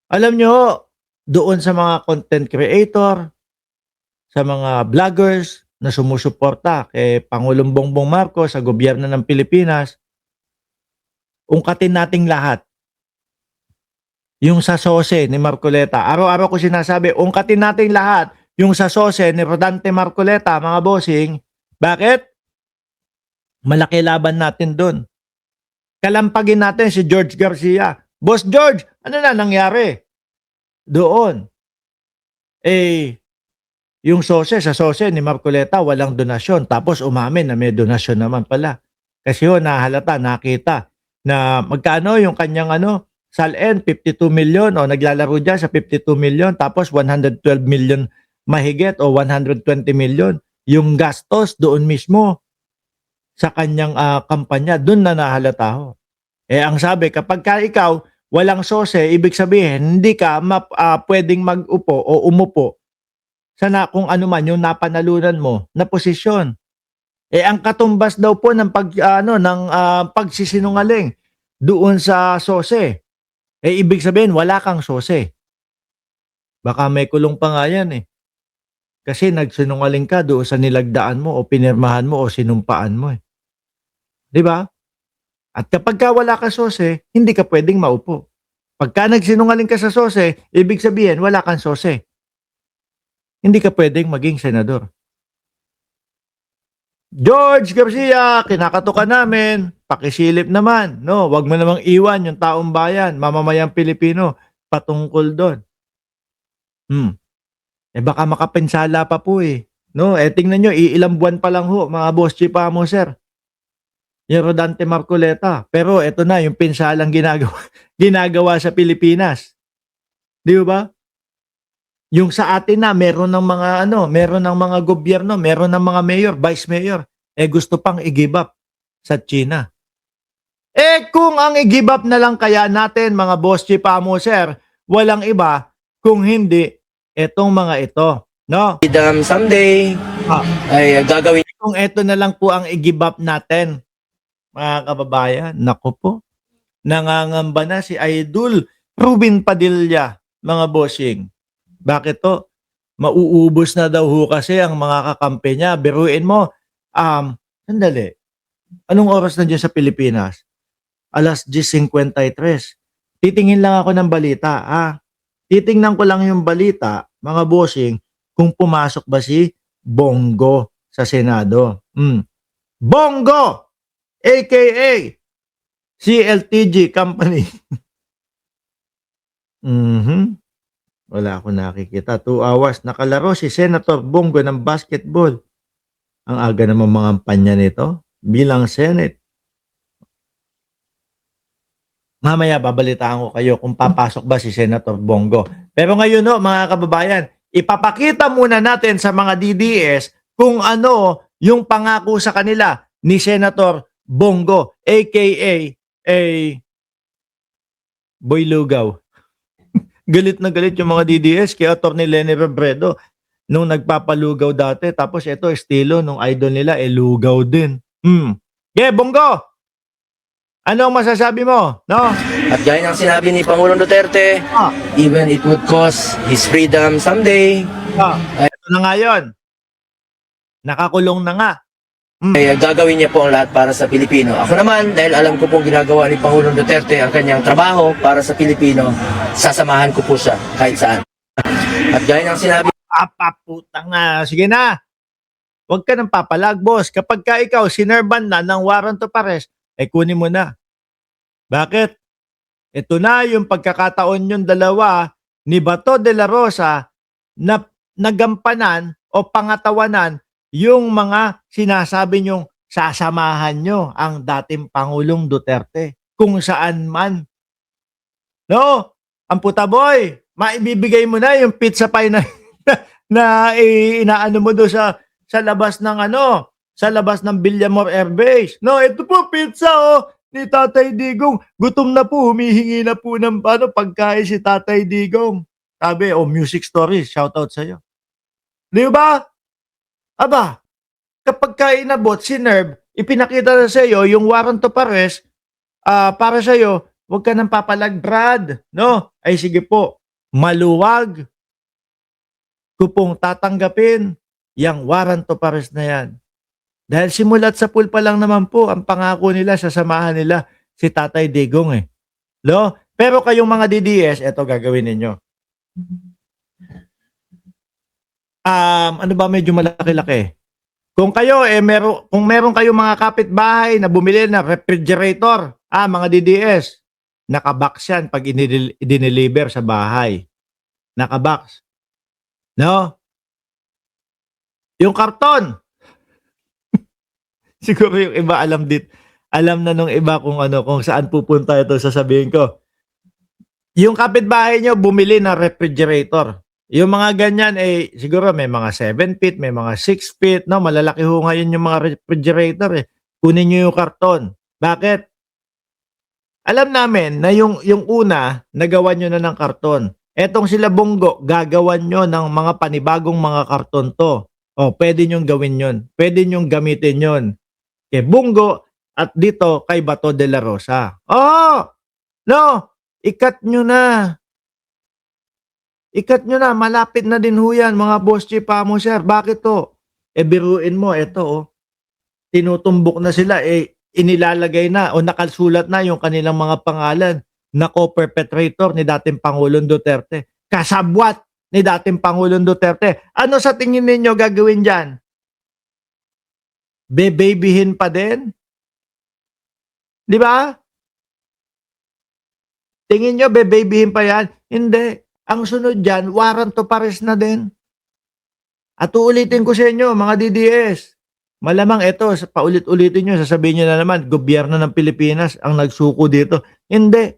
Alam nyo, doon sa mga content creator, sa mga vloggers na sumusuporta kay Pangulong Bongbong Marcos sa gobyerno ng Pilipinas, ungkatin nating lahat yung sa sose ni Marcoleta. Araw-araw ko sinasabi, ungkatin nating lahat yung sa sose ni Rodante Marcoleta, mga bossing. Bakit? Malaki laban natin doon. Kalampagin natin si George Garcia. Boss George, ano na nangyari doon? Yung sose, sa sose ni Marcoleta, walang donasyon. Tapos umamin na may donasyon naman pala. Kasi nahalata, nakita na magkano yung kanyang SALN, 52 million o naglalaro dyan sa 52 million. Tapos 112 million mahigit o 120 million. Yung gastos doon mismo sa kanyang kampanya, doon na nahalata ho. Ang sabi, kapag ka ikaw walang sose, ibig sabihin, hindi ka pwedeng mag-upo o umupo sa kung ano man yung napanalunan mo na posisyon. Ang katumbas daw po ng pagsisinungaling doon sa sose. Ibig sabihin, wala kang sose. Baka may kulong pa nga yan Kasi nagsinungaling ka doon sa nilagdaan mo o pinirmahan mo o sinumpaan mo Di ba? At kapag ka wala ka sose, hindi ka pwedeng maupo. Pagka nagsinungaling ka sa sose, ibig sabihin wala kang sose. Hindi ka pwedeng maging senador. George Garcia, kinakatukan namin, pakisilip naman, no? Wag mo namang iwan yung taong bayan, mamamayang Pilipino patungkol doon. Baka makapinsala pa po no? Tingnan nyo, ilang buwan pa lang ho, mga boss chipa mo, sir. Yung Rodante Marcoleta. Pero ito na, yung pinsalang ginagawa sa Pilipinas. Di ba? Yung sa atin na, meron ng mga meron ng mga gobyerno, meron ng mga mayor, vice mayor, gusto pang i-give up sa China. Kung ang i-give up na lang kaya natin, mga boss chipa mo, sir, walang iba kung hindi etong mga ito, no? Someday ay gagawin. Kung ito na lang po ang i-give up natin, mga kababayan, naku po, nangangamba na si Idol Ruben Padilla, mga bossing. Bakit to? Mauubos na daw ho kasi ang mga kakampi niya. Biruin mo, sandali, anong oras na dyan sa Pilipinas? 10:53. Titingin lang ako ng balita, Titingnan ko lang yung balita, mga bossing, kung pumasok ba si Bongo sa Senado. Bongo! AKA CLTG Company. Wala akong nakikita. 2 hours nakalaro si Senator Bongo ng basketball. Ang aga naman mga panya nito bilang Senate. Mamaya babalitaan ko kayo kung papasok ba si Senator Bongo. Pero ngayon mga kababayan, ipapakita muna natin sa mga DDS kung ano yung pangako sa kanila ni Senator Bongo, aka Boy Lugaw. Galit na galit yung mga DDS kay Atty. Leni Robredo nung nagpapalugaw dati. Tapos ito, estilo nung idol nila, lugaw din. Bongo! Ano ang masasabi mo? No? At gaya ng sinabi ni Pangulong Duterte, even it would cost his freedom someday. Ito na nga yun. Nakakulong na nga. Ay gagawin niya po ang lahat para sa Pilipino. Ako naman, dahil alam ko pong ginagawa ni Pangulong Duterte ang kanyang trabaho para sa Pilipino, sasamahan ko po siya kahit saan. At gaya ng sinabi, Putang nga. Sige na. Huwag ka nang papalag, boss. Kapag ka ikaw sinerban na ng warrant of arrest, kunin mo na. Bakit? Ito na yung pagkakataon yung dalawa ni Bato de la Rosa na nagampanan o pangatawanan yung mga sinasabi nyong sasamahan nyo ang dating Pangulong Duterte kung saan man. No? Ang puta boy, maibibigay mo na yung pizza pie na inaano mo do sa labas ng sa labas ng Villamor Air Base. No, ito po pizza ni Tatay Digong. Gutom na po, humihingi na po ng pagkain si Tatay Digong. Sabi, music stories, shoutout sa'yo. Di ba? Aba, kapag inabot si NERV, ipinakita na sa iyo yung warrant of arrest para sa iyo, huwag ka nang papalag, Brad. No? Ay sige po, maluwag ko pong tatanggapin yang warrant of arrest na yan. Dahil simulat sa pool pa lang naman po, ang pangako nila, sasamahan nila si Tatay Digong eh. No? Pero kayong mga DDS, eto gagawin ninyo. Ano ba medyo malaki-laki? Kung kayo, kung meron kayong mga kapitbahay na bumili na refrigerator, mga DDS, nakabox yan pag dineliver sa bahay. Nakabox. No? Yung karton, siguro yung iba alam na nung iba kung kung saan pupunta ito, sasabihin ko. Yung kapitbahay nyo bumili ng refrigerator. Yung mga ganyan siguro may mga 7 feet, may mga 6 feet, no, malalaki ho ngayon yung mga refrigerator eh. Kunin nyo yung karton. Bakit? Alam namin na yung una, nagawan nyo na ng karton. Etong sila Bongo, gagawan nyo ng mga panibagong mga karton to. O, pwede nyong gawin yon. Pwede nyong gamitin yon. Kay Bongo at dito kay Bato de la Rosa. Oh! No! Ikat nyo na. Ikat nyo na. Malapit na din ho yan, mga boss chief mo, sir. Bakit to? Biruin mo, eto tinutumbok na sila, inilalagay na o nakasulat na yung kanilang mga pangalan na co-perpetrator ni dating Pangulong Duterte. Kasabwat ni dating Pangulong Duterte. Ano sa tingin ninyo gagawin dyan? Bebabyhin pa din? Di ba? Tingin nyo, bebabyhin pa yan? Hindi. Ang sunod dyan, warrant of arrest na din. At uulitin ko sa inyo, mga DDS, malamang ito, paulit-ulitin nyo, sasabihin nyo na naman, gobyerno ng Pilipinas ang nagsuko dito. Hindi.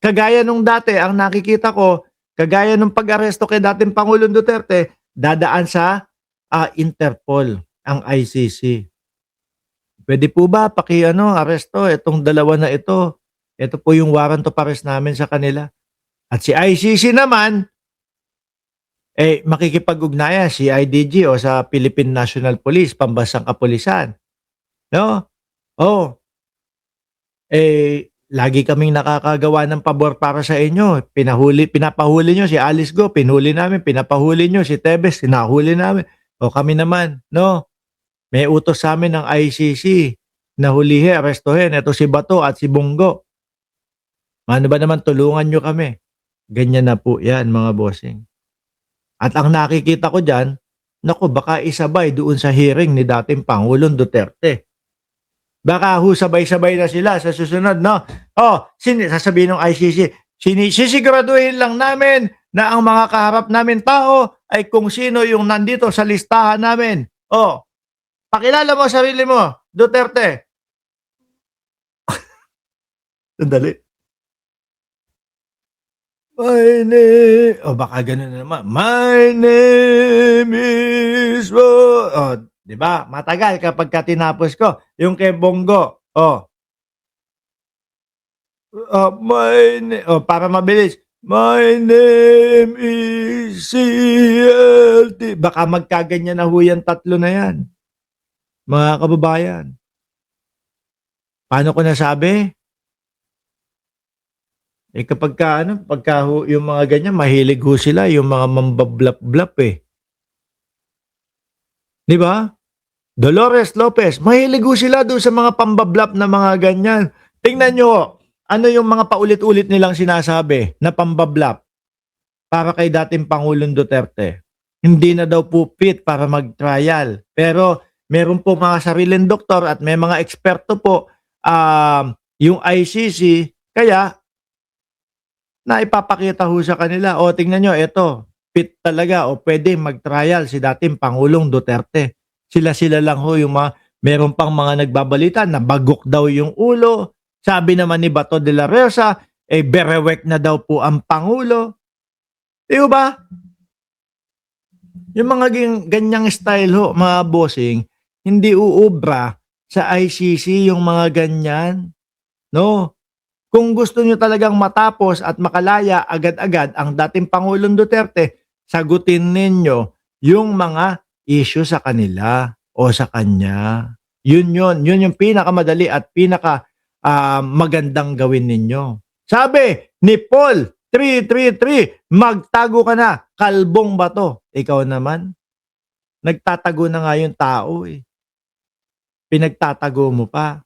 Kagaya nung dati, ang nakikita ko, kagaya nung pag-aresto kay dating Pangulong Duterte, dadaan sa Interpol, ang ICC. Pwede po ba aresto itong dalawa na ito? Ito po yung warrant of arrest namin sa kanila. At si ICC naman, makikipag-ugnayan si IDG o sa Philippine National Police, pambansang kapulisan. No? Lagi kaming nakakagawa ng pabor para sa inyo. Pinapahuli nyo si Alice Go, pinhuli namin. Pinapahuli nyo si Tebes, sinahuli namin. O kami naman, no? May utos sa amin ng ICC na hulihin, arestuhin. Ito si Bato at si Bongo. Ano ba naman, tulungan nyo kami. Ganyan na po yan, mga bossing. At ang nakikita ko dyan, naku, baka isabay doon sa hearing ni dating Pangulong Duterte. Baka sabay-sabay na sila sa susunod, no? Sasabihin ng ICC, sisiguraduhin lang namin na ang mga kaharap namin tao ay kung sino yung nandito sa listahan namin. Pakilala mo sarili mo, Duterte. Sandali. My name, baka ganun na naman. My name is, di ba? Matagal kapag tinapos ko. Yung kay Bongo, para mabilis. My name is CLT. Baka magkaganyan na ho yan, tatlo na yan. Mga kababayan. Paano ko nasabi? Kapag yung mga ganyan, mahilig ho sila, yung mga mambablap-blap Di ba? Dolores Lopez, mahilig ho sila doon sa mga pambablap na mga ganyan. Tingnan nyo, ano yung mga paulit-ulit nilang sinasabi na pambablap para kay dating Pangulong Duterte. Hindi na daw po fit para mag-trial. Pero meron po mga sariling doktor at may mga eksperto po yung ICC, kaya na ipapakita ho sa kanila, tingnan nyo, eto, fit talaga, pwede mag-trial si dating Pangulong Duterte. Sila-sila lang ho yung meron pang mga nagbabalita na bagok daw yung ulo. Sabi naman ni Bato de la Rosa, berewek na daw po ang Pangulo. Di ba? Yung mga ganyang style ho, mga bossing, hindi uubra sa ICC yung mga ganyan. No? Kung gusto nyo talagang matapos at makalaya agad-agad ang dating Pangulong Duterte, sagutin ninyo yung mga issue sa kanila o sa kanya. Yun yung pinakamadali at magandang gawin ninyo. Sabi ni Paul 333, magtago ka na, kalbong bato. Ikaw naman, nagtatago na nga yung tao eh. Pinagtatago mo pa.